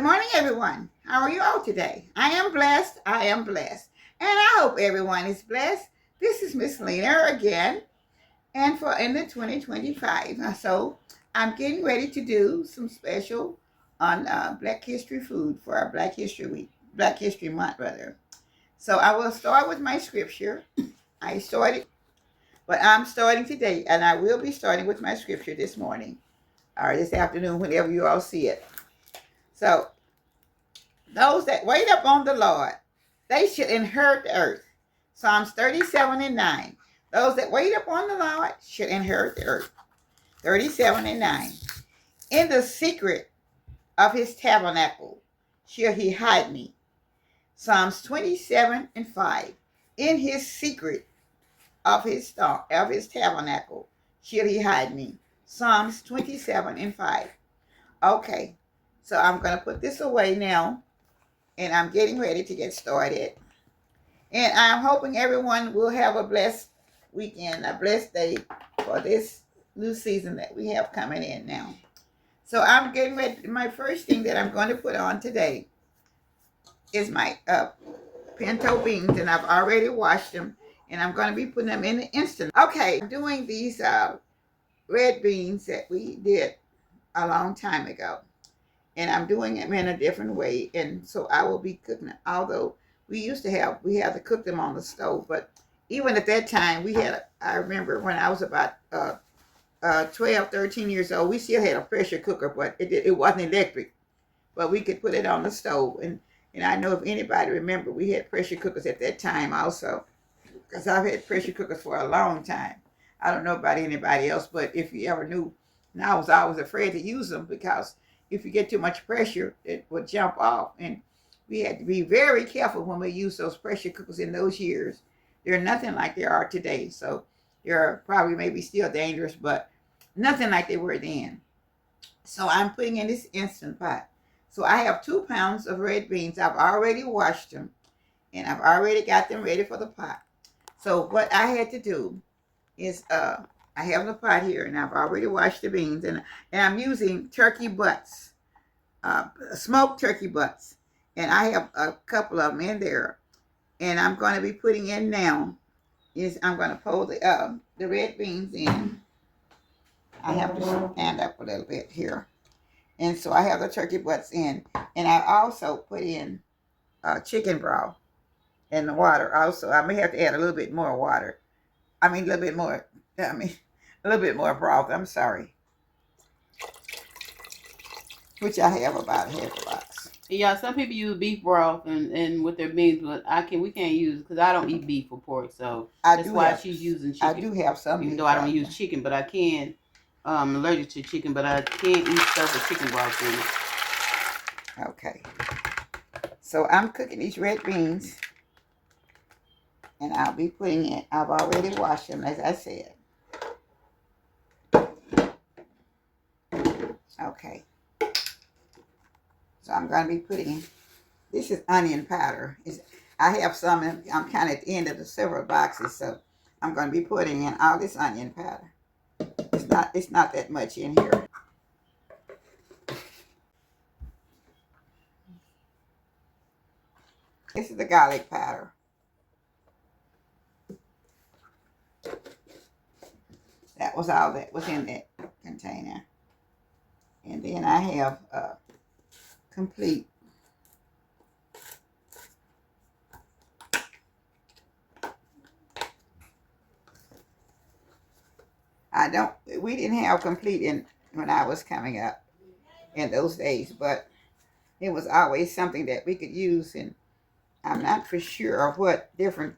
Good morning, everyone. How are you all today? I am blessed. I am blessed. And I hope everyone is blessed. This is Miss Lena again, and for in the 2025. So I'm getting ready to do some special on Black History food for our Black History Week, Black History Month, rather. So I will start with my scripture. I started, but I'm starting today, and I will be starting with my scripture this morning or this afternoon, whenever you all see it. So, those that wait upon the Lord, they should inherit the earth. Psalms 37 and 9. Those that wait upon the Lord should inherit the earth. 37 and 9. In the secret of his tabernacle shall he hide me. Psalms 27 and 5. In his secret of his tabernacle shall he hide me. Psalms 27 and 5. Okay, so I'm going to put this away now, and I'm getting ready to get started. And I'm hoping everyone will have a blessed weekend, a blessed day for this new season that we have coming in now. So I'm getting ready. My first thing that I'm going to put on today is my pinto beans, and I've already washed them, and I'm going to be putting them in the instant. Okay, I'm doing these red beans that we did a long time ago, and I'm doing them in a different way, and so I will be cooking them. Although we had to cook them on the stove, but even at that time I remember when I was about 12, 13 years old, we still had a pressure cooker, but it wasn't electric, but we could put it on the stove. And I know if anybody remember, we had pressure cookers at that time also, because I've had pressure cookers for a long time. I don't know about anybody else, but if you ever knew, and I was always afraid to use them because if you get too much pressure, it would jump off. And we had to be very careful when we used those pressure cookers in those years. They're nothing like they are today. So they're probably maybe still dangerous, but nothing like they were then. So I'm putting in this Instant Pot. So I have 2 pounds of red beans. I've already washed them, and I've already got them ready for the pot. So what I had to do is I have the pot here, and I've already washed the beans, and I'm using turkey butts, smoked turkey butts, and I have a couple of them in there, and I'm going to be putting in now is I'm going to pull the red beans in. I have to stand up a little bit here, and so I have the turkey butts in, and I also put in chicken broth in the water. Also, I may have to add a little bit more water. A little bit more broth. I'm sorry. Which I have about half a box. Yeah, some people use beef broth and with their beans, but we can't use it because I don't eat beef or pork, so that's why she's using chicken. I do have some. Even though I don't use chicken, but I can. I'm allergic to chicken, but I can't eat stuff with chicken broth in it. Okay. So I'm cooking these red beans, and I'll be putting it. I've already washed them, as I said. Okay. So I'm going to be putting, this is onion powder. I have some, and I'm kind of at the end of the several boxes, so I'm going to be putting in all this onion powder. It's not that much in here. This is the garlic powder. That was all that was in that container. And then I have complete. We didn't have complete when I was coming up in those days, but it was always something that we could use, and I'm not for sure of what different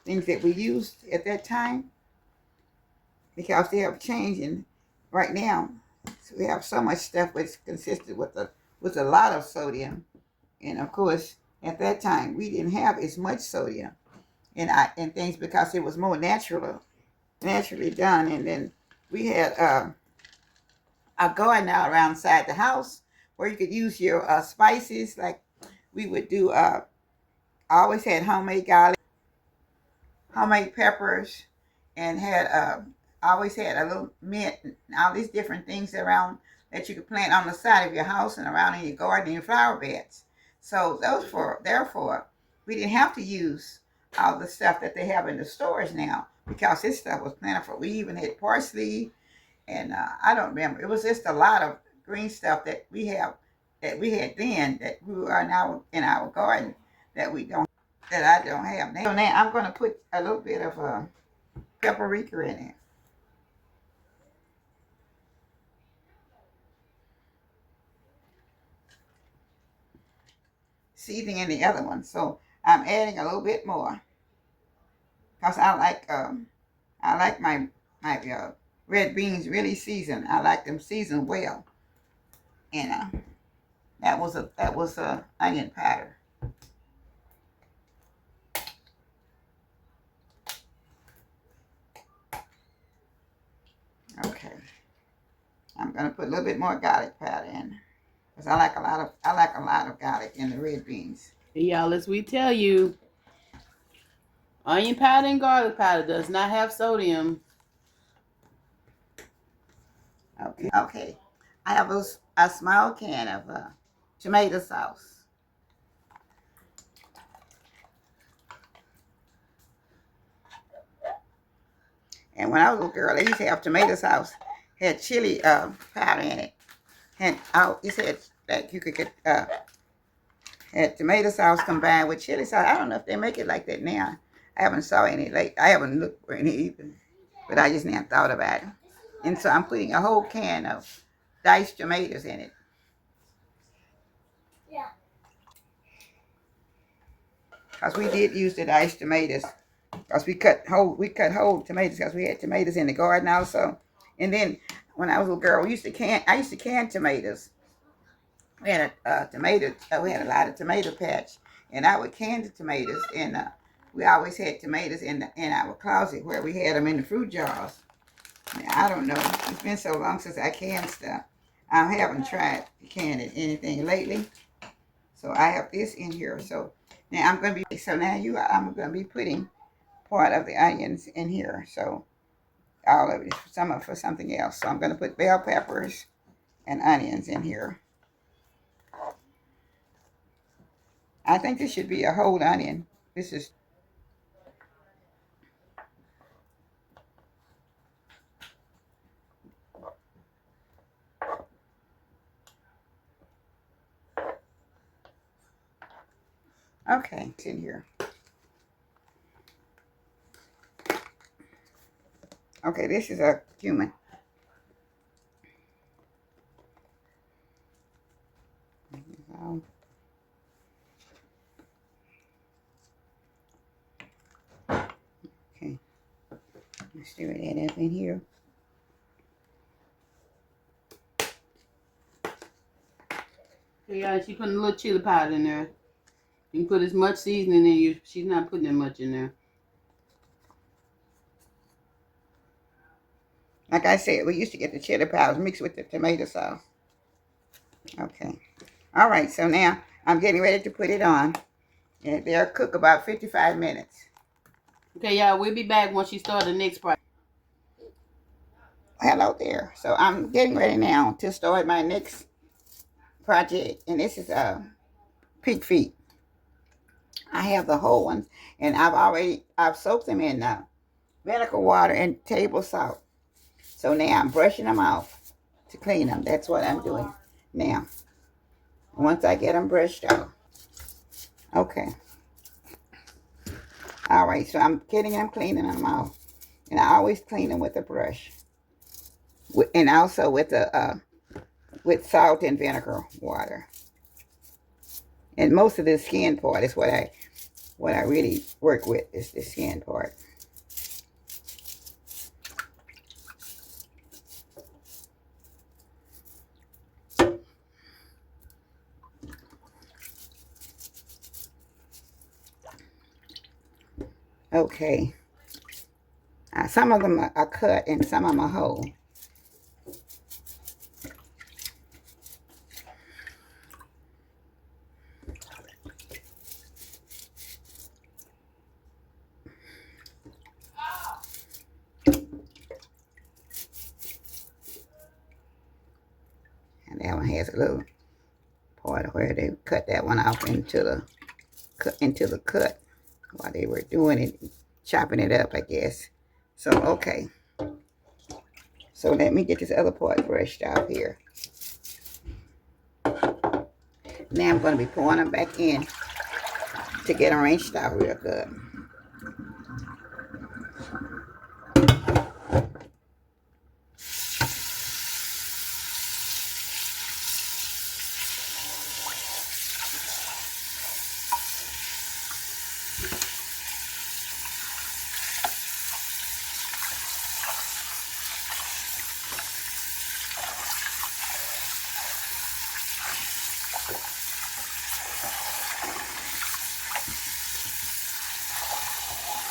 things that we used at that time, because they have changed, and right now so we have so much stuff which consisted with a lot of sodium, and of course at that time we didn't have as much sodium and things because it was more naturally done. And then we had a garden out around inside the house where you could use your spices. Like we would do, I always had homemade garlic, homemade peppers, and had always had a little mint and all these different things around that you could plant on the side of your house and around in your garden and your flower beds. So therefore, we didn't have to use all the stuff that they have in the stores now because this stuff was plentiful. We even had parsley, and I don't remember. It was just a lot of green stuff that we had then that we are now in our garden that I don't have now. So now I'm going to put a little bit of paprika in it. Seasoning in the other one, so I'm adding a little bit more because I like my red beans really seasoned. I like them seasoned well, and that was a onion powder. Okay, I'm gonna put a little bit more garlic powder in because I like a lot of garlic in the red beans. Hey, y'all, as we tell you, onion powder and garlic powder does not have sodium. Okay. I have a small can of tomato sauce. And when I was a little girl, I used to have tomato sauce, had chili powder in it. And you said that you could get had tomato sauce combined with chili sauce. I don't know if they make it like that now. I haven't saw any I haven't looked for any either. But I just never thought about it. And so I'm putting a whole can of diced tomatoes in it. Yeah. Because we did use the diced tomatoes. Because we cut whole tomatoes because we had tomatoes in the garden also. And then when I was a little girl, I used to can tomatoes. We had we had a lot of tomato patch, and I would can the tomatoes, and we always had tomatoes in our closet where we had them in the fruit jars. I don't know. It's been so long since I canned stuff. I haven't tried to can anything lately. So I have this in here. So now I'm going to be putting part of the onions in here. So all of it, some of it for something else. So I'm going to put bell peppers and onions in here. I think this should be a whole onion. This is okay. It's in here. Okay, this is a cumin. Okay, let's stir that up in here. Yeah, she putting a little chili powder in there. You can put as much seasoning in you. She's not putting that much in there. Like I said, we used to get the chili powders mixed with the tomato sauce. Okay. All right, so now I'm getting ready to put it on. And they'll cook about 55 minutes. Okay, y'all, we'll be back once she starts the next part. Hello there. So I'm getting ready now to start my next project. And this is pig feet. I have the whole ones. And I've soaked them in vinegar water and table salt. So now I'm brushing them off to clean them. That's what I'm doing now. Once I get them brushed off. Okay. All right, so I'm cleaning them off. And I always clean them with a brush. And also with salt and vinegar water. And most of the skin part is what I really work with, is the skin part. Okay. Some of them are cut and some of them are whole. has a little part where they cut that one off into the cut while they were doing it, chopping it up, I guess. So, okay. So let me get this other part brushed out here. Now I'm going to be pouring them back in to get them rinsed out real good.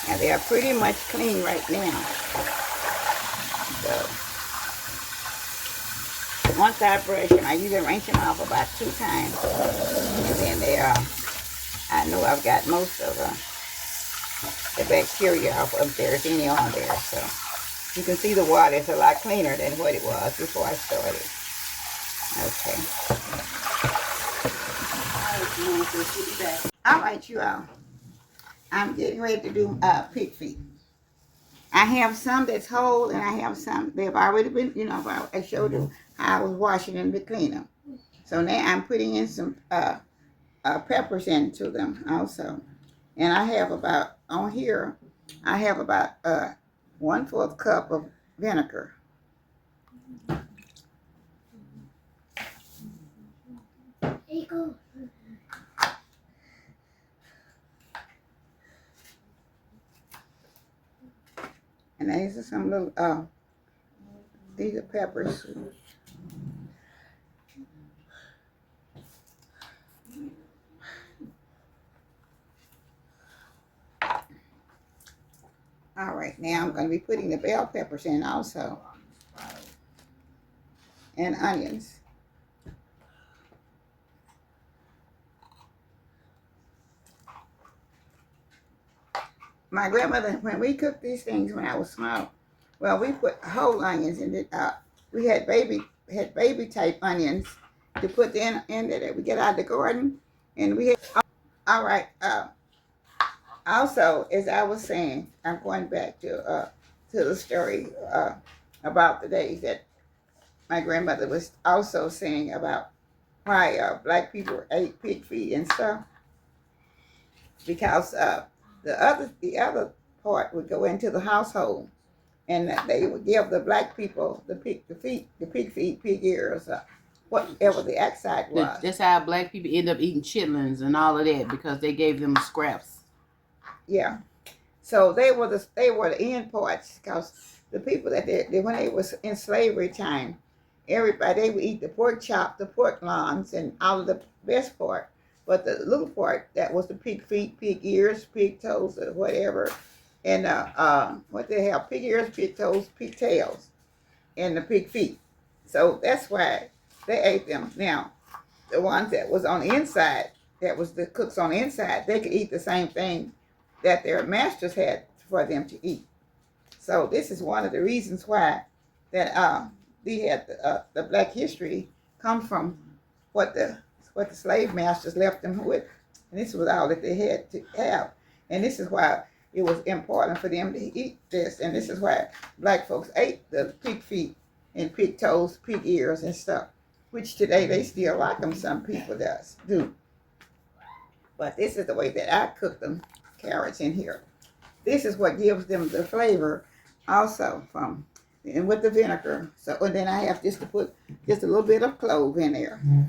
Now they are pretty much clean right now. So once I brush them, I usually rinse them off about 2 times. And then they are, I know I've got most of the bacteria off if there's any on there. So you can see the water is a lot cleaner than what it was before I started. Okay. All right, you all. I'm getting ready to do pig feet. I have some that's whole, and I have some they've already been, I showed you how I was washing them to clean them. So now I'm putting in some peppers into them also. And I have about, on here, I have about 1/4 cup of vinegar. And these are some little, these are peppers. All right, now I'm going to be putting the bell peppers in also. And onions. My grandmother, when we cooked these things when I was small, well, we put whole onions in it. We had baby type onions to put in there that we get out of the garden, and we had. All right. Also, as I was saying, I'm going back to the story about the days that my grandmother was also saying about why black people ate pig feet and stuff, because the other part would go into the household, and they would give the black people the pig feet, pig ears, whatever the outside was. That's how black people end up eating chitlins and all of that, because they gave them scraps. Yeah, so they were the end parts, because the people that when they was in slavery time, everybody, they would eat the pork chop, the pork loins, and all of the best part. But the little part, that was the pig feet, pig ears, pig toes, or whatever. And what they have, pig ears, pig toes, pig tails, and the pig feet. So that's why they ate them. Now, the ones that was on the inside, that was the cooks on the inside, they could eat the same thing that their masters had for them to eat. So this is one of the reasons why that they had the black history come from what the slave masters left them with. And this was all that they had to have. And this is why it was important for them to eat this. And this is why black folks ate the pig feet and pig toes, pig ears and stuff, which today they still like them, some people do. But this is the way that I cook them, carrots in here. This is what gives them the flavor also and with the vinegar. So, and then I have just to put just a little bit of clove in there. Mm-hmm.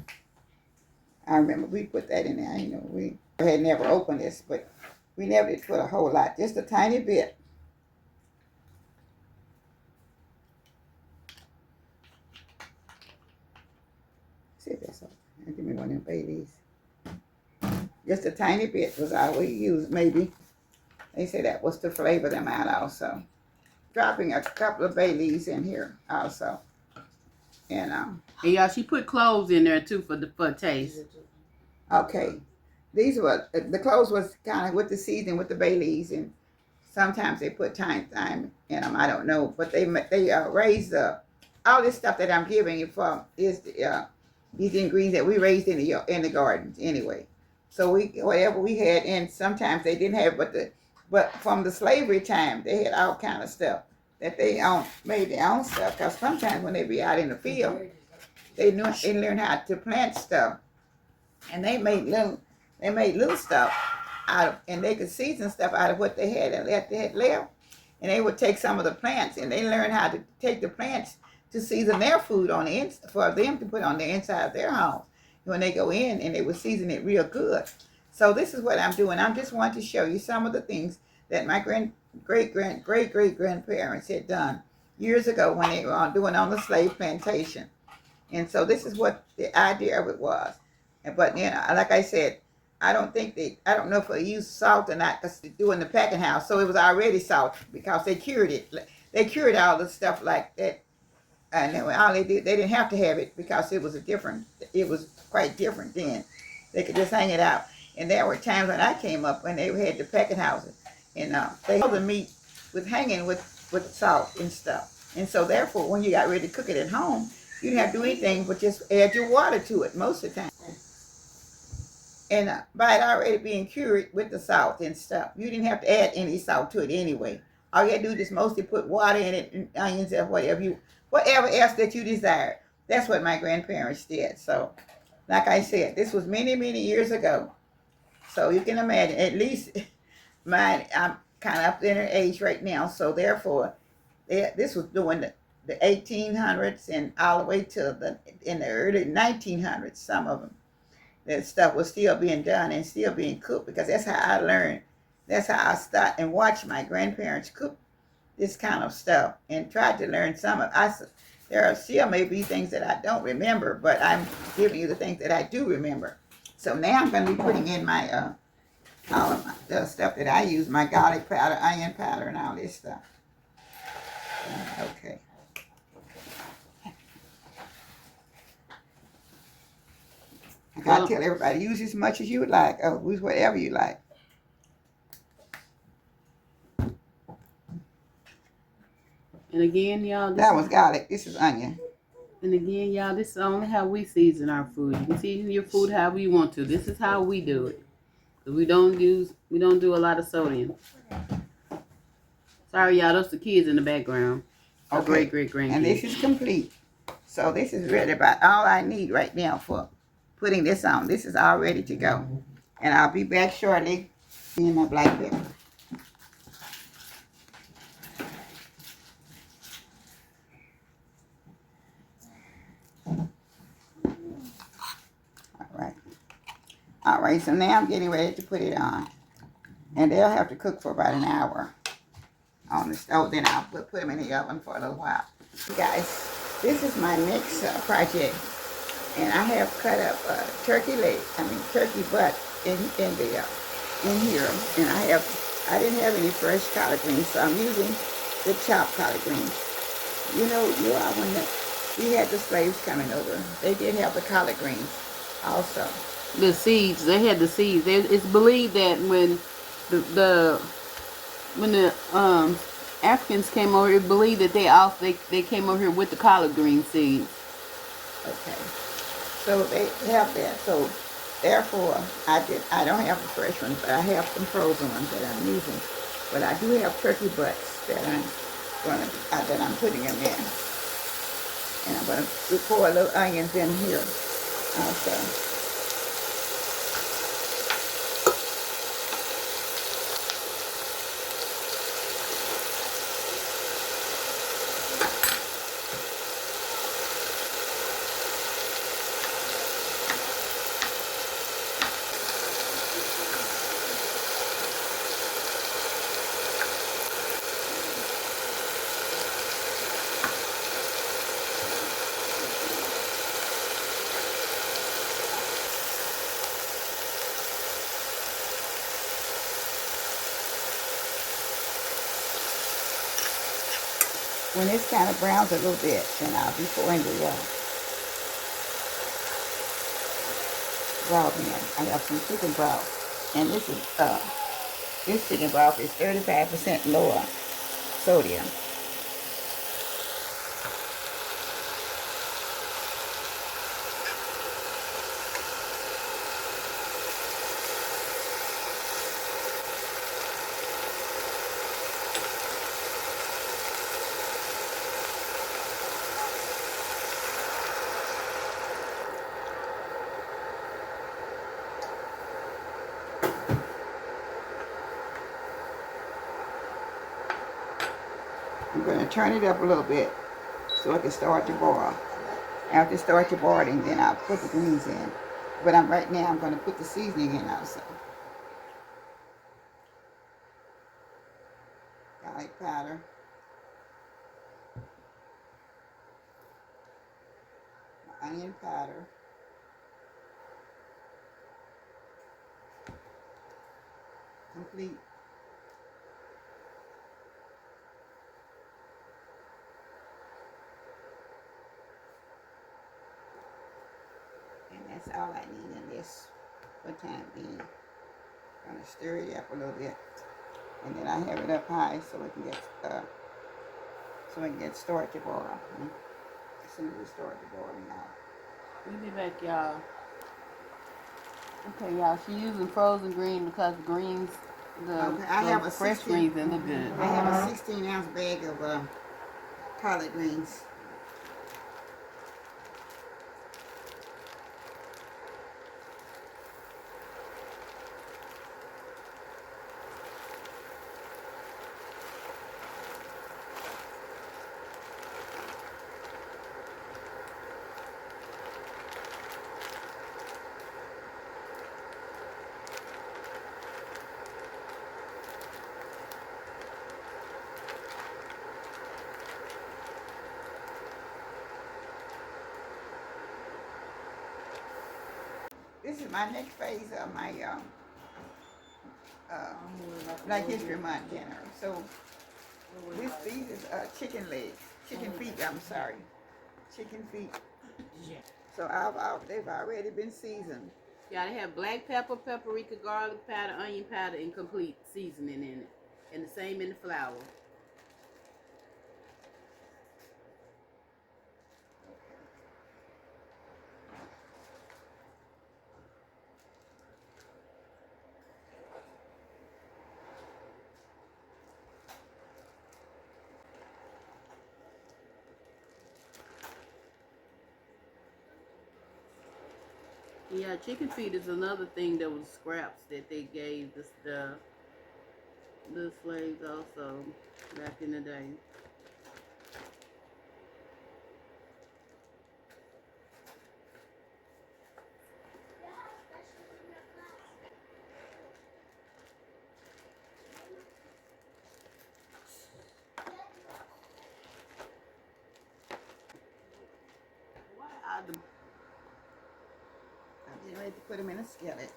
I remember we put that in there. We had never opened this, but we never did put a whole lot, just a tiny bit. See if that's open. Give me one of them bayleaves. Just a tiny bit was all we used, maybe. They say that was to flavor them out also. Dropping a couple of bayleaves in here also. And y'all, she put cloves in there too for taste. Okay. These were, the cloves was kind of with the seasoning, with the bayleaves, and sometimes they put thyme in them, I don't know. But they raised all this stuff that I'm giving you from is these ingredients that we raised in the gardens anyway. So whatever we had, and sometimes they didn't have, but from the slavery time they had all kind of stuff that made their own stuff. Because sometimes when they be out in the field, they learned how to plant stuff, and they made little stuff out of, and they could season stuff out of what they had left, and they would take some of the plants, and they learned how to take the plants to season their food on the for them to put on the inside of their home when they go in, and they would season it real good. So this is what I'm doing. I just want to show you some of the things that my great grandparents had done years ago when they were doing on the slave plantation. And so this is what the idea of it was. But like I said, I don't know if they used salt or not, because they're doing the packing house, so it was already salt because they cured it. They cured all the stuff like that. And all they didn't have to have it because it was quite different then. They could just hang it out. And there were times when I came up when they had the packing houses, and all the meat was hanging with salt and stuff. And so therefore, when you got ready to cook it at home, you didn't have to do anything but just add your water to it most of the time. And by it already being cured with the salt and stuff, you didn't have to add any salt to it anyway. All you had to do is just mostly put water in it, and onions, or whatever else that you desired. That's what my grandparents did. So, like I said, this was many, many years ago. So you can imagine, at least I'm kind of up in her age right now. So therefore, this was during the 1800s and all the way to in the early 1900s, some of them. That stuff was still being done and still being cooked, because that's how I learned. That's how I started and watched my grandparents cook this kind of stuff and tried to learn some of it. There are still maybe things that I don't remember, but I'm giving you the things that I do remember. So now I'm going to be putting in my all of the stuff that I use, my garlic powder, onion powder, and all this stuff. Okay. I gotta tell everybody, use as much as you would like. Use whatever you like. And again, y'all, that was garlic. This is onion. And again, y'all, this is only how we season our food. You can season your food however you want to. This is how we do it. We don't do a lot of sodium. Sorry, y'all, those are the kids in the background. Okay. Great grandkids. And this is complete. So this is really about all I need right now for putting this on. This is all ready to go. And I'll be back shortly in my black pepper. All right, so now I'm getting ready to put it on. And they'll have to cook for about an hour on the stove. Then I'll put them in the oven for a little while. Guys, this is my next project. And I have cut up turkey butt in here. And I didn't have any fresh collard greens, so I'm using the chopped collard greens. You know, when we had the slaves coming over, they did have the collard greens also. The seeds, they had the seeds. It's believed that when the Africans came over, it's believed that they came over here with the collard green seeds. Okay, so they have that. So therefore, I don't have the fresh ones, but I have some frozen ones that I'm using. But I do have turkey butts that I'm putting them in, and I'm going to pour a little onions in here also. When it's kind of browns a little bit, then I'll be pouring the broth in. I have some chicken broth, and this chicken broth is 35% lower sodium. I'm going to turn it up a little bit so it can start to boil. After it starts to boiling, then I'll put the greens in. But right now I'm going to put the seasoning in also. Garlic powder. Onion powder. Complete. And that's all I need in this for time being. I'm gonna stir it up a little bit, and then I have it up high so it can get started to boil. As soon as it starts to boiling out. We'll be back, y'all. Okay, y'all. She using frozen green because the greens, I have a fresh greens, they look good. I have a 16-ounce bag of collard greens. This is my next phase of my Black History Month dinner. So these is chicken legs, chicken feet. I'm sorry, chicken feet. So they've already been seasoned. Yeah, they have black pepper, paprika, garlic powder, onion powder, and complete seasoning in it, and the same in the flour. Yeah, chicken feet is another thing that was scraps that they gave the slaves also back in the day. I'm getting ready to put them in a skillet.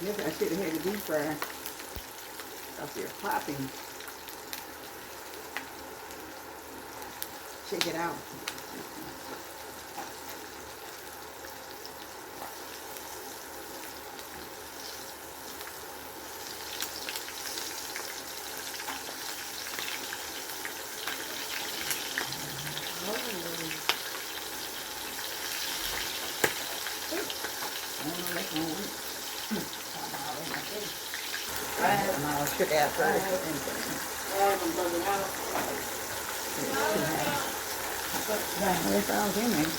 Yes, I should have had a deep fry. Because they're popping. Check it out. I'll shook out first. It's all in there.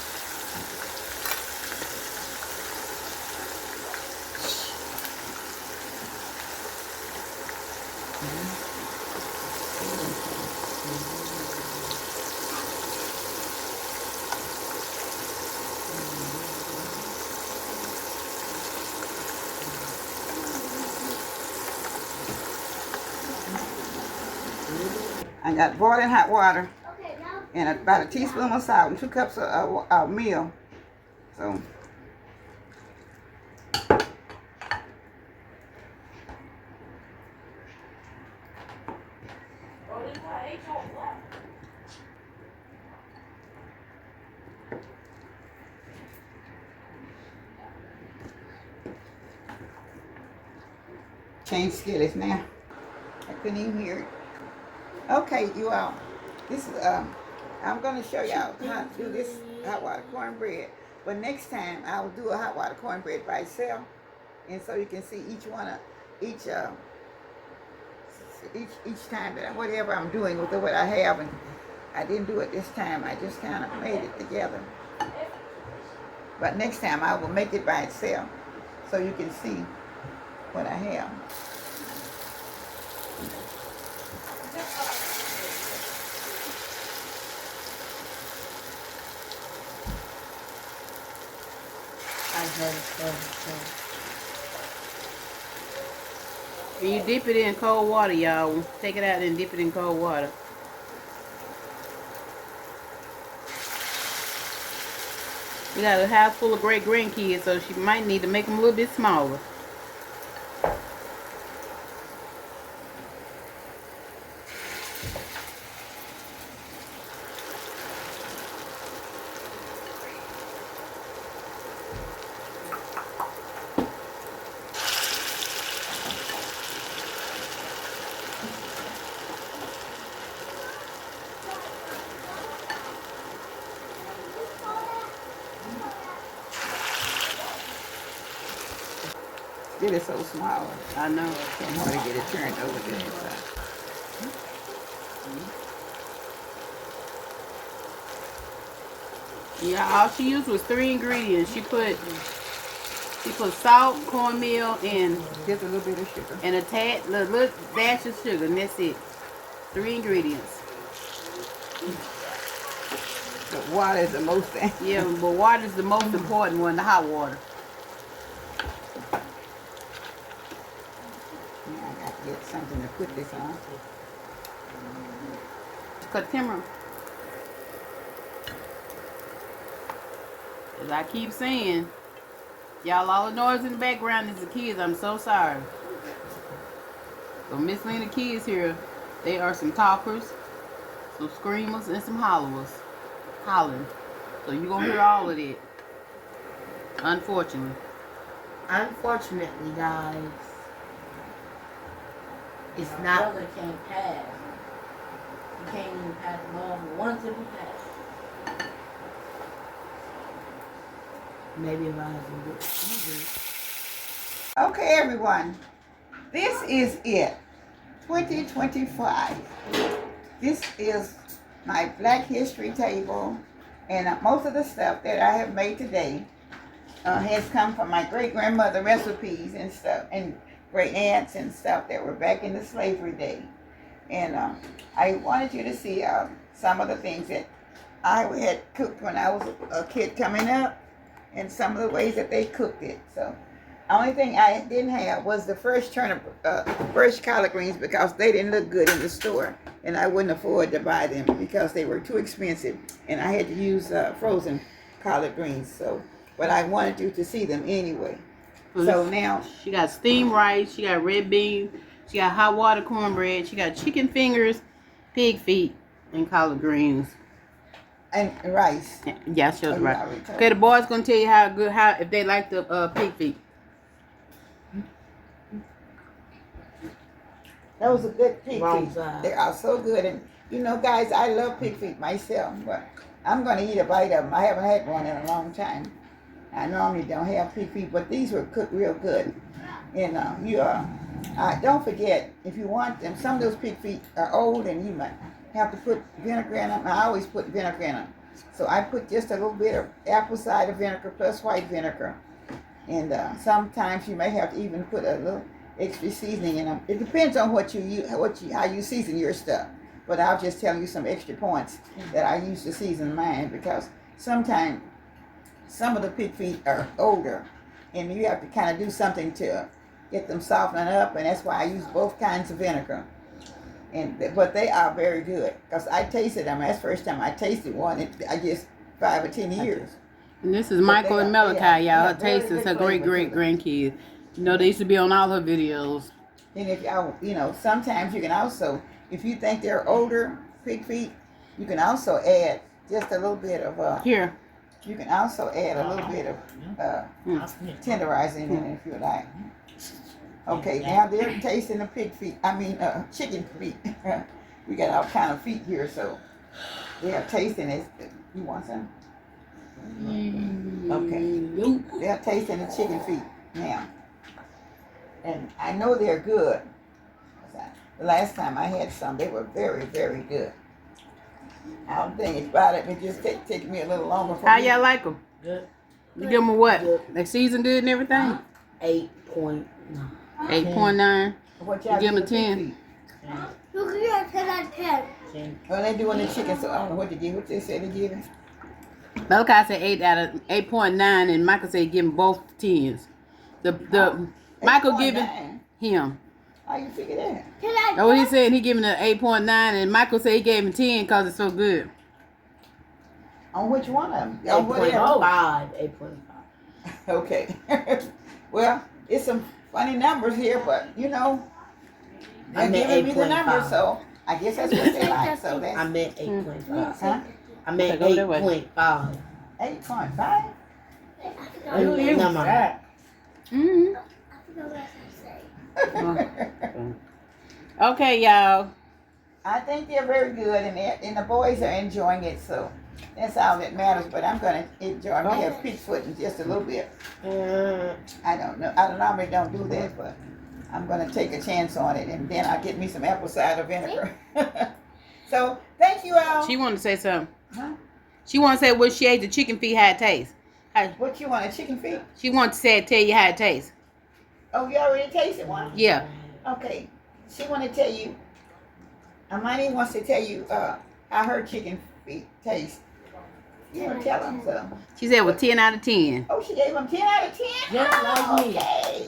I got boiling hot water and about a teaspoon of salt and 2 cups of meal. So change skillets now. I couldn't even hear it. Okay, you all. This is I'm gonna show y'all how to do this hot water cornbread. But next time I will do a hot water cornbread by itself, and so you can see each each time that whatever I'm doing with what I have, and I didn't do it this time. I just kind of made it together. But next time I will make it by itself so you can see what I have. And you dip it in cold water, y'all. Take it out and dip it in cold water. We got a house full of great grandkids, so she might need to make them a little bit smaller. It is so small. I know. I can't hardly get it turned over to the inside. Yeah, all she used was 3 ingredients. She put salt, cornmeal, and Just a little bit of sugar. and a tad, little dash of sugar, and that's it. 3 ingredients. But water is the most thing. Yeah, but water is the most important one, the hot water. Now I got to get something to put this on. Cut timber. As I keep saying, y'all, all the noise in the background is the kids. I'm so sorry. So Miss Lena kids here, they are some talkers, some screamers, and some hollowers. Hollering. So you're going to hear all of that. Unfortunately. Unfortunately, guys, it's My not. brother can't pass. He can't even pass along once it was passed. Maybe if I was a bit easier. Okay, everyone. This is it. 2025. This is my Black History table, and most of the stuff that I have made today has come from my great-grandmother recipes and stuff, and great aunts and stuff that were back in the slavery day. And I wanted you to see some of the things that I had cooked when I was a kid coming up, and some of the ways that they cooked it. So only thing I didn't have was the fresh collard greens, because they didn't look good in the store, and I wouldn't afford to buy them because they were too expensive, and I had to use frozen collard greens. So, but I wanted you to see them anyway. So now she got steamed rice, she got red beans, she got hot water cornbread, she got chicken fingers, pig feet, and collard greens. And rice. Yeah, she was Oh, right. yeah, I already told Okay, the boys gonna tell you how if they like the pig feet. That was a good pig Wrong feet. side. They are so good, and you know, guys, I love pig feet myself, but I'm gonna eat a bite of them. I haven't had one in a long time. I normally don't have pig feet, but these were cooked real good. And don't forget, if you want them, some of those pig feet are old, and you might have to put vinegar in them. I always put vinegar in them. So I put just a little bit of apple cider vinegar plus white vinegar. And sometimes you may have to even put a little extra seasoning in them. It depends on how you season your stuff. But I'll just tell you some extra points that I use to season mine, because sometimes some of the pig feet are older, and you have to kind of do something to get them softening up, and that's why I use both kinds of vinegar. But they are very good, because I tasted them. That's the first time I tasted one. I guess 5 or 10 years. And this is Michael and Malachi, y'all. Her very taste is good her great grandkids. You know, they used to be on all her videos. And if y'all, sometimes you can also, if you think they're older pig feet, you can also add just a little bit of Here. You can also add a little bit of tenderizing in it if you like. Okay, now they're tasting the chicken feet. We got all kind of feet here, so they are tasting it. You want some? Okay. They're tasting the chicken feet now. And I know they're good. The last time I had some, they were very, very good. I don't think it's about it. It just take me a little longer. For How me. y'all like them? Good. You give them a what? Good. They seasoned good and everything? 8.9. 8.9. What You y'all give 'em a give 10. Look at 10 out of 10. 10. Well, they doing the chicken, so I don't know what they give. What they say they give it. Malachi said 8.9, and Michael said give him both 10s. The Michael giving 8.9. him. How you figure that? 10 out of 10. Oh, he said he giving an 8.9, and Michael said he gave him 10 because it's so good. On which one of them? On whatever. 8.5. 8.5. Okay. Well, it's some funny numbers here, but you know, I they're meant giving me the 8.5. numbers, so I guess that's what they like. So I that's meant 8.5. huh? I meant Okay, go that way. 8.5. 8.5. You is fat. Mm-hmm. I forgot what I was saying. Okay, y'all. I think they're very good, and the boys are enjoying it. So that's all that matters. But I'm gonna enjoy. I may have peach foot in just a little bit. I don't know. I normally don't do that, but I'm gonna take a chance on it, and then I'll get me some apple cider vinegar. So thank you all. She wanted to say something. Huh? She wanted to say when she ate the chicken feet how it tastes. What you want? A chicken feet? She wanted to say tell you how it tastes. Oh, you already tasted one? Yeah. Okay. She want to tell you. Amani wants to tell you how her chicken feet taste. You want to tell them so. She said it was 10 out of 10. Oh, she gave them 10 out of 10? Just like me. Okay.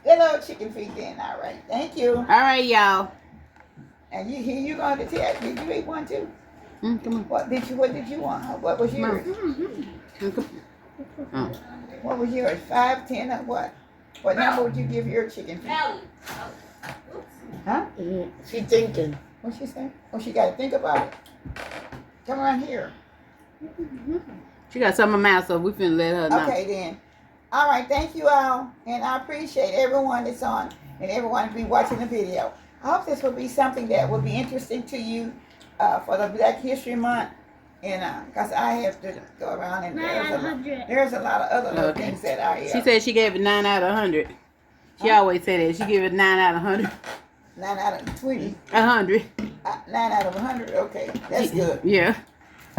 Good old chicken feet then. All right. Thank you. All right, y'all. And you going to tell. Did you eat one too? Come on. What did you want? What was yours? Oh. What was yours? 5, 10, or what? What number would you give your chicken feet? Huh? She thinking. What she say? Oh, she got to think about it. Come around here. She got some in her mouth, so we finna let her know. Okay, then. All right, thank you all. And I appreciate everyone that's on and everyone that's been watching the video. I hope this will be something that will be interesting to you for the Black History Month. And because I have to go around and there's a lot of other little things that I She said she gave it 9 out of 100. She always say that. She give it 9 out of 100. 9 out of 20. 100. 9 out of 100. Okay, that's good. Yeah.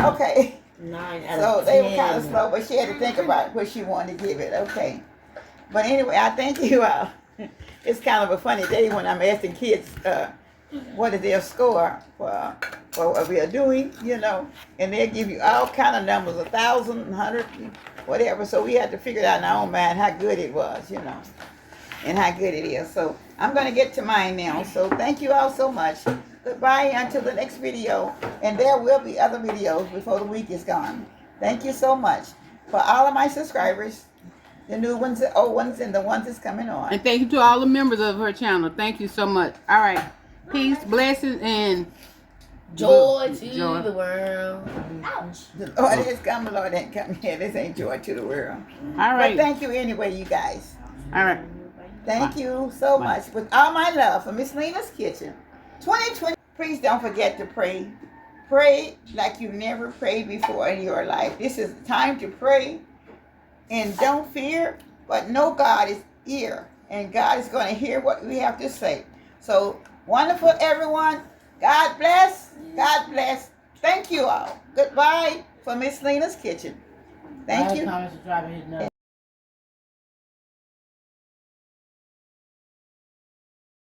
Okay. 9 out So of 10. they were kind of slow, but she had to think about what she wanted to give it. Okay. But anyway, I thank you all. It's kind of a funny day when I'm asking kids what is their score for what we are doing, you know, and they'll give you all kind of numbers, 1,000, 100, whatever. So we had to figure it out in our own mind how good it was, you know, and how good it is. So I'm going to get to mine now. So thank you all so much. Goodbye until the next video. And there will be other videos before the week is gone. Thank you so much for all of my subscribers, the new ones, the old ones, and the ones that's coming on. And thank you to all the members of her channel. Thank you so much. All right. Peace, blessings, and Joy to Joy. the world. The Lord is coming, Lord ain't coming here. This ain't joy to the world. All right. But thank you anyway, you guys. All right. Thank you so much. With all my love for Miss Lena's Kitchen. 2020. Please don't forget to pray. Pray like you never prayed before in your life. This is the time to pray. And don't fear, but know God is here. And God is going to hear what we have to say. So, wonderful, everyone. God bless. God bless. Thank you all. Goodbye for Miss Lena's Kitchen. Thank you. Comment, subscribe, and hit the